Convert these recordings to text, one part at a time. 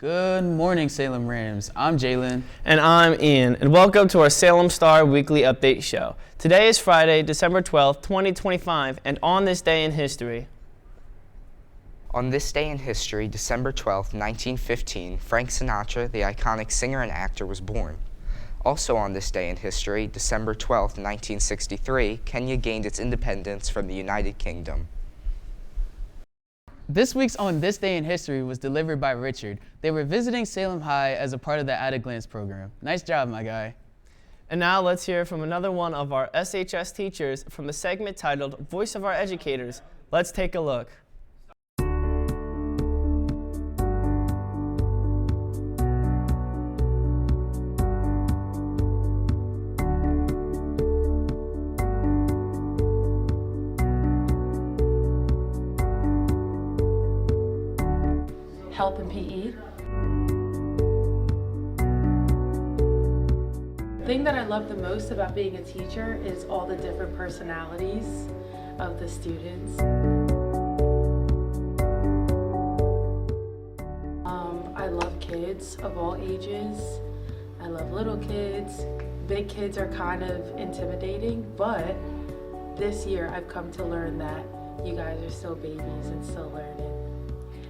Good morning, Salem Rams. I'm Jalen. And I'm Ian, and welcome to our Salem Star Weekly Update Show. Today is Friday, December 12th, 2025, and on this day in history. On this day in history, December 12th, 1915, Frank Sinatra, the iconic singer and actor, was born. Also on this day in history, December 12th, 1963, Kenya gained its independence from the United Kingdom. This week's On This Day in History was delivered by Richard. They were visiting Salem High as a part of the At a Glance program. Nice job, my guy. And now let's hear from another one of our SHS teachers from the segment titled Voice of Our Educators. Let's take a look. Help in PE. The thing that I love the most about being a teacher is all the different personalities of the students. I love kids of all ages. I love little kids. Big kids are kind of intimidating, but this year I've come to learn that you guys are still babies and still learning.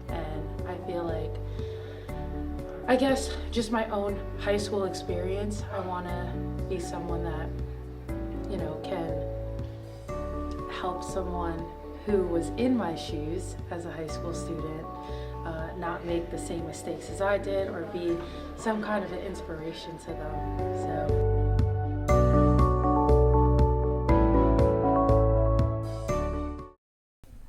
And I feel like, I guess, just my own high school experience, I want to be someone that, can help someone who was in my shoes as a high school student not make the same mistakes as I did, or be some kind of an inspiration to them.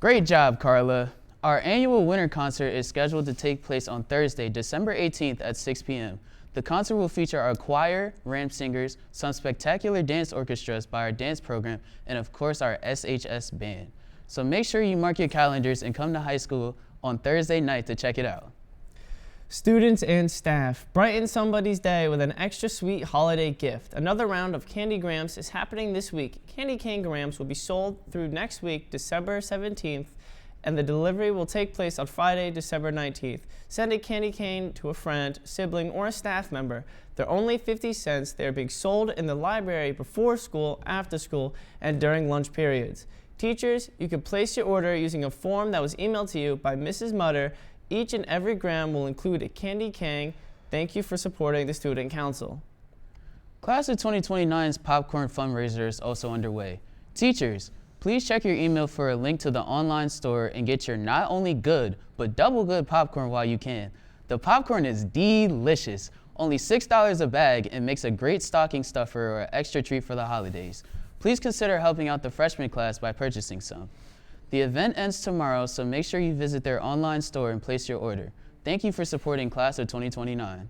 Great job, Carla. Our annual winter concert is scheduled to take place on Thursday, December 18th at 6 p.m. The concert will feature our choir, ramp singers, some spectacular dance orchestras by our dance program, and of course our SHS band. So make sure you mark your calendars and come to high school on Thursday night to check it out. Students and staff, brighten somebody's day with an extra sweet holiday gift. Another round of Candy Grams is happening this week. Candy cane grams will be sold through next week, December 17th, and the delivery will take place on Friday, December 19th. Send a candy cane to a friend, sibling, or a staff member. They're only 50 cents. They're being sold in the library before school, after school, and during lunch periods. Teachers, you can place your order using a form that was emailed to you by Mrs. Mutter. Each and every gram will include a candy cane. Thank you for supporting the Student Council. Class of 2029's popcorn fundraiser is also underway. Teachers, please check your email for a link to the online store and get your not only good, but double good popcorn while you can. The popcorn is delicious, only $6 a bag, and makes a great stocking stuffer or extra treat for the holidays. Please consider helping out the freshman class by purchasing some. The event ends tomorrow, so make sure you visit their online store and place your order. Thank you for supporting Class of 2029.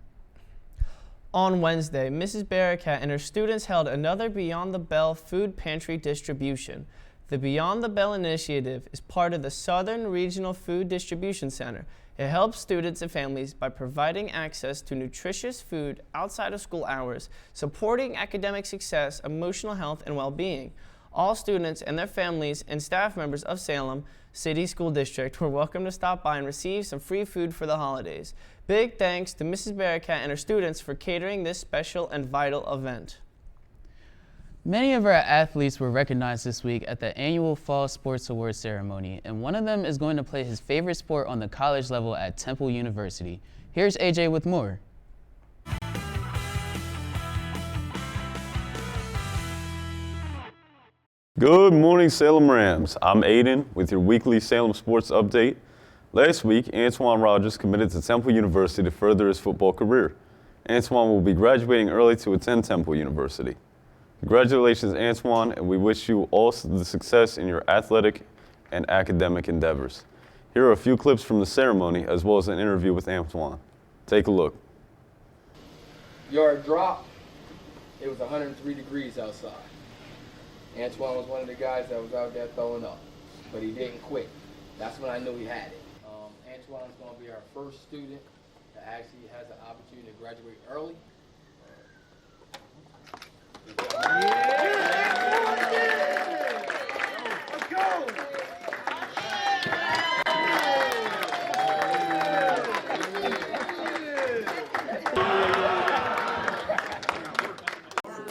On Wednesday, Mrs. Barricat and her students held another Beyond the Bell food pantry distribution. The Beyond the Bell initiative is part of the Southern Regional Food Distribution Center. It helps students and families by providing access to nutritious food outside of school hours, supporting academic success, emotional health, and well-being. All students and their families and staff members of Salem City School District were welcome to stop by and receive some free food for the holidays. Big thanks to Mrs. Barricat and her students for catering this special and vital event. Many of our athletes were recognized this week at the annual Fall Sports Awards ceremony, and one of them is going to play his favorite sport on the college level at Temple University. Here's AJ with more. Good morning, Salem Rams. I'm Aiden with your weekly Salem Sports Update. Last week, Antwuan Rodgers committed to Temple University to further his football career. Antwuan will be graduating early to attend Temple University. Congratulations, Antwuan, and we wish you all the success in your athletic and academic endeavors. Here are a few clips from the ceremony, as well as an interview with Antwuan. Take a look. Yard drop, it was 103 degrees outside. Antwuan was one of the guys that was out there throwing up, but he didn't quit. That's when I knew he had it. Antwuan is going to be our first student that actually has an opportunity to graduate early. Let's go!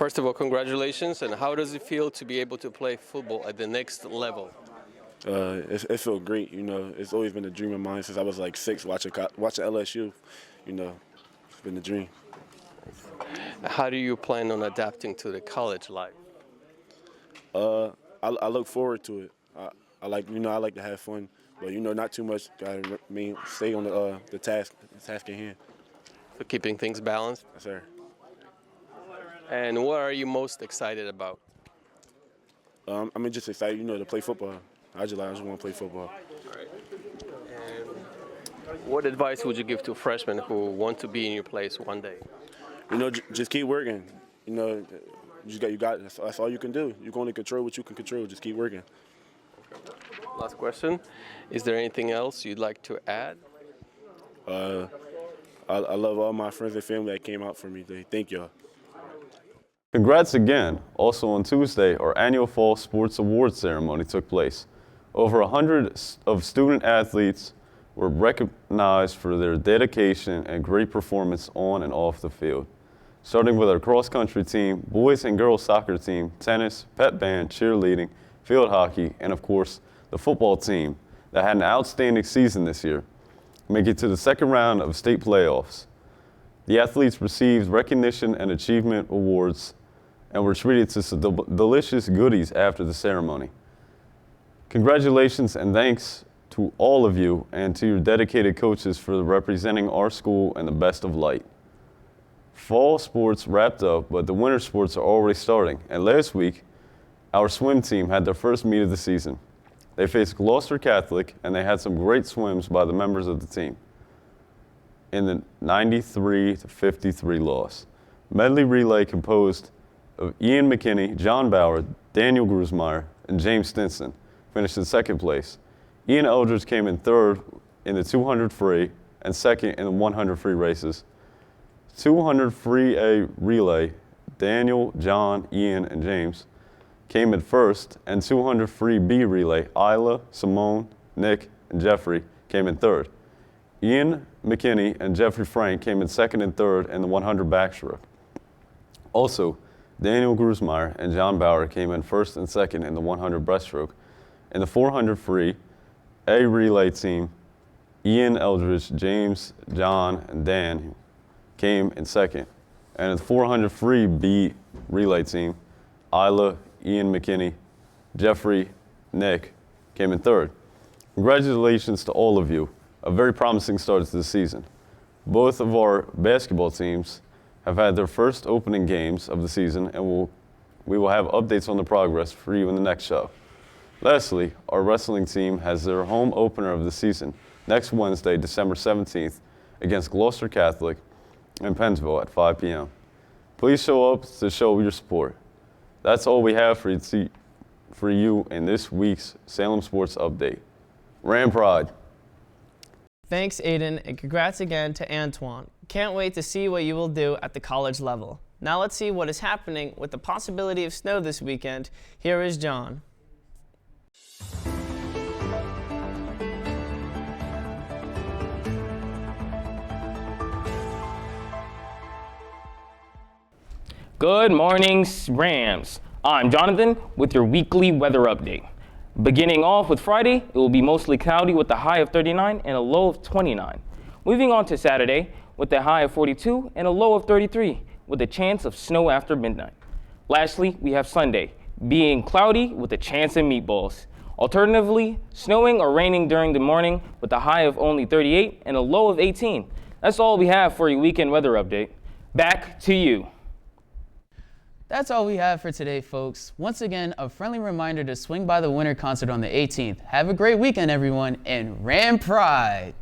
First of all, congratulations. And how does it feel to be able to play football at the next level? It felt great. You know, it's always been a dream of mine since I was like 6, watching LSU. You know, it's been a dream. How do you plan on adapting to the college life? I look forward to it. I like to have fun, but not too much. Gotta stay on the task at hand. For keeping things balanced? Yes, sir. And what are you most excited about? I'm just excited, to play football. I just want to play football. All right. And what advice would you give to freshmen who want to be in your place one day? Just keep working. You got that's all you can do. You're going to control what you can control. Just keep working. Last question. Is there anything else you'd like to add? I love all my friends and family that came out for me today. Thank y'all. Congrats again. Also on Tuesday, our annual Fall Sports Awards ceremony took place. Over 100 of student athletes were recognized for their dedication and great performance on and off the field. Starting with our cross-country team, boys and girls soccer team, tennis, pep band, cheerleading, field hockey, and of course, the football team that had an outstanding season this year, making it to the second round of state playoffs. The athletes received recognition and achievement awards and were treated to some delicious goodies after the ceremony. Congratulations and thanks to all of you and to your dedicated coaches for representing our school in the best of light. Fall sports wrapped up, but the winter sports are already starting. And last week, our swim team had their first meet of the season. They faced Gloucester Catholic, and they had some great swims by the members of the team in the 93-53 loss. Medley relay composed of Ian McKinney, John Bauer, Daniel Grusmeyer, and James Stinson finished in second place. Ian Eldridge came in third in the 200 free and second in the 100 free races. 200 free A relay, Daniel, John, Ian, and James came in first, and 200 free B relay, Isla, Simone, Nick, and Jeffrey came in third. Ian McKinney and Jeffrey Frank came in second and third in the 100 backstroke. Also, Daniel Grusmeyer and John Bauer came in first and second in the 100 breaststroke. In the 400 free A relay team, Ian Eldridge, James, John, and Dan came in second. And in the 400 free B relay team, Isla, Ian McKinney, Jeffrey, Nick came in third. Congratulations to all of you. A very promising start to the season. Both of our basketball teams have had their first opening games of the season, and we will have updates on the progress for you in the next show. Lastly, our wrestling team has their home opener of the season next Wednesday, December 17th, against Gloucester Catholic in Pennsville at 5 p.m. Please show up to show your support. That's all we have for you in this week's Salem Sports Update. Ram Pride. Thanks, Aiden, and congrats again to Antwuan. Can't wait to see what you will do at the college level. Now let's see what is happening with the possibility of snow this weekend. Here is John. Good morning, Rams. I'm Jonathan with your weekly weather update. Beginning off with Friday, it will be mostly cloudy with a high of 39 and a low of 29. Moving on to Saturday with a high of 42 and a low of 33 with a chance of snow after midnight. Lastly, we have Sunday being cloudy with a chance of meatballs. Alternatively, snowing or raining during the morning with a high of only 38 and a low of 18. That's all we have for your weekend weather update. Back to you. That's all we have for today, folks. Once again, a friendly reminder to swing by the winter concert on the 18th. Have a great weekend, everyone, and Ram Pride!